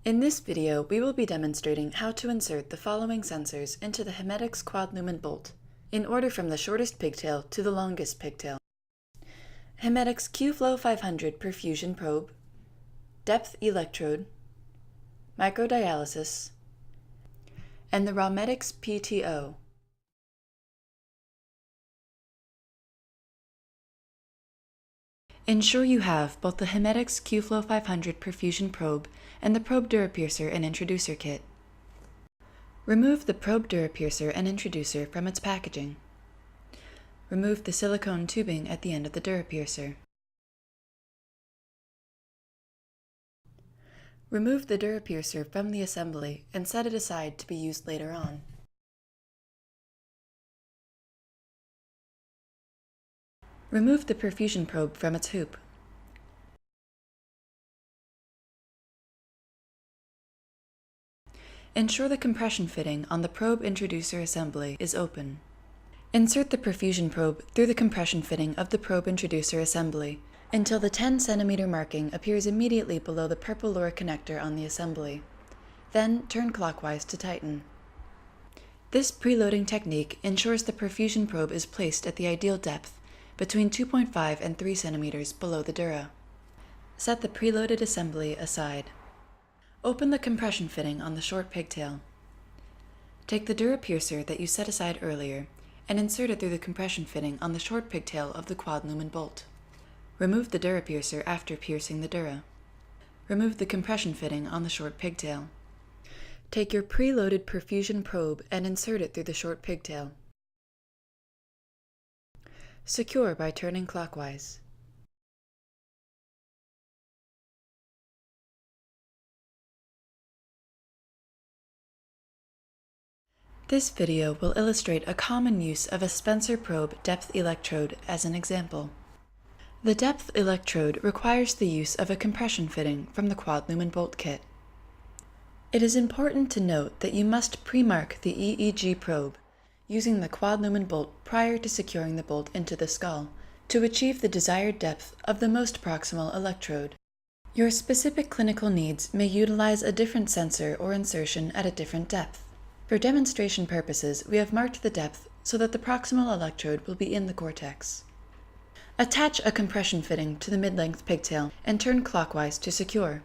In this video, we will be demonstrating how to insert the following sensors into the Hemedex Quad Lumen Bolt, in order from the shortest pigtail to the longest pigtail. Hemedex QFlow 500 Perfusion Probe, Depth Electrode, Microdialysis, and the Raumedic PTO. Ensure you have both the Hemedex QFlow 500 Perfusion Probe and the Probe Durapiercer and Introducer kit. Remove the Probe Durapiercer and Introducer from its packaging. Remove the silicone tubing at the end of the Durapiercer. Remove the Durapiercer from the assembly and set it aside to be used later on. Remove the perfusion probe from its hoop. Ensure the compression fitting on the probe introducer assembly is open. Insert the perfusion probe through the compression fitting of the probe introducer assembly until the 10 cm marking appears immediately below the purple lure connector on the assembly. Then turn clockwise to tighten. This preloading technique ensures the perfusion probe is placed at the ideal depth, between 2.5 and 3 cm below the dura. Set the preloaded assembly aside. Open the compression fitting on the short pigtail. Take the Durapiercer that you set aside earlier and insert it through the compression fitting on the short pigtail of the Quad Lumen Bolt. Remove the Durapiercer after piercing the dura. Remove the compression fitting on the short pigtail. Take your preloaded perfusion probe and insert it through the short pigtail. Secure by turning clockwise. This video will illustrate a common use of a Spencer probe depth electrode as an example. The depth electrode requires the use of a compression fitting from the Quad Lumen Bolt kit. It is important to note that you must pre-mark the EEG probe using the Quad Lumen Bolt prior to securing the bolt into the skull to achieve the desired depth of the most proximal electrode. Your specific clinical needs may utilize a different sensor or insertion at a different depth. For demonstration purposes, we have marked the depth so that the proximal electrode will be in the cortex. Attach a compression fitting to the mid-length pigtail and turn clockwise to secure.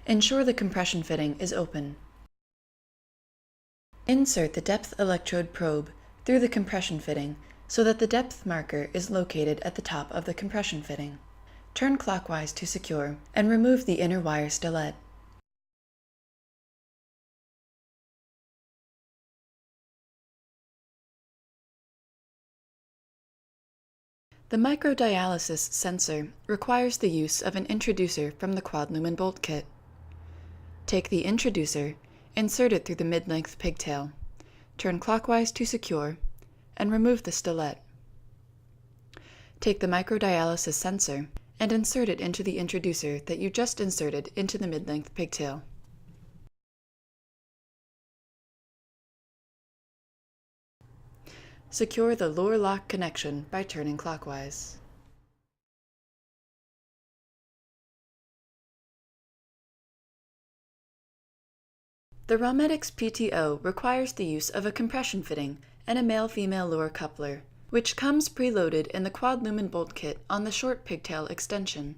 Ensure the compression fitting is open. Insert the depth electrode probe through the compression fitting so that the depth marker is located at the top of the compression fitting. Turn clockwise to secure and remove the inner wire stellette. The microdialysis sensor requires the use of an introducer from the Quad Lumen Bolt kit. Take the introducer, insert it through the mid-length pigtail, turn clockwise to secure, and remove the stellette. Take the microdialysis sensor and insert it into the introducer that you just inserted into the mid-length pigtail. Secure the lure lock connection by turning clockwise. The Raumedic PTO requires the use of a compression fitting and a male-female lure coupler, which comes preloaded in the Quad Lumen Bolt kit on the short pigtail extension.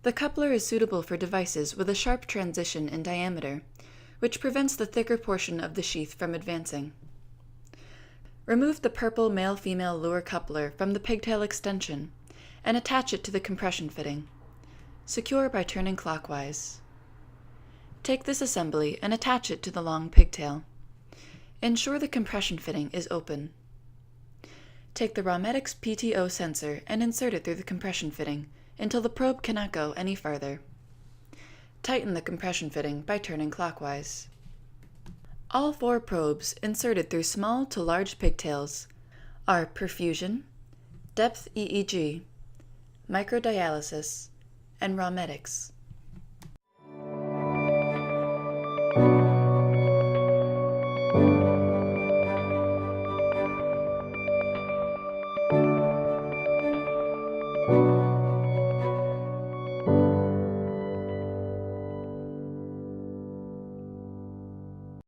The coupler is suitable for devices with a sharp transition in diameter, which prevents the thicker portion of the sheath from advancing. Remove the purple male-female lure coupler from the pigtail extension and attach it to the compression fitting. Secure by turning clockwise. Take this assembly and attach it to the long pigtail. Ensure the compression fitting is open. Take the Raumedic PTO sensor and insert it through the compression fitting until the probe cannot go any farther. Tighten the compression fitting by turning clockwise. All 4 probes inserted through small to large pigtails are perfusion, depth EEG, microdialysis, and Raumedic.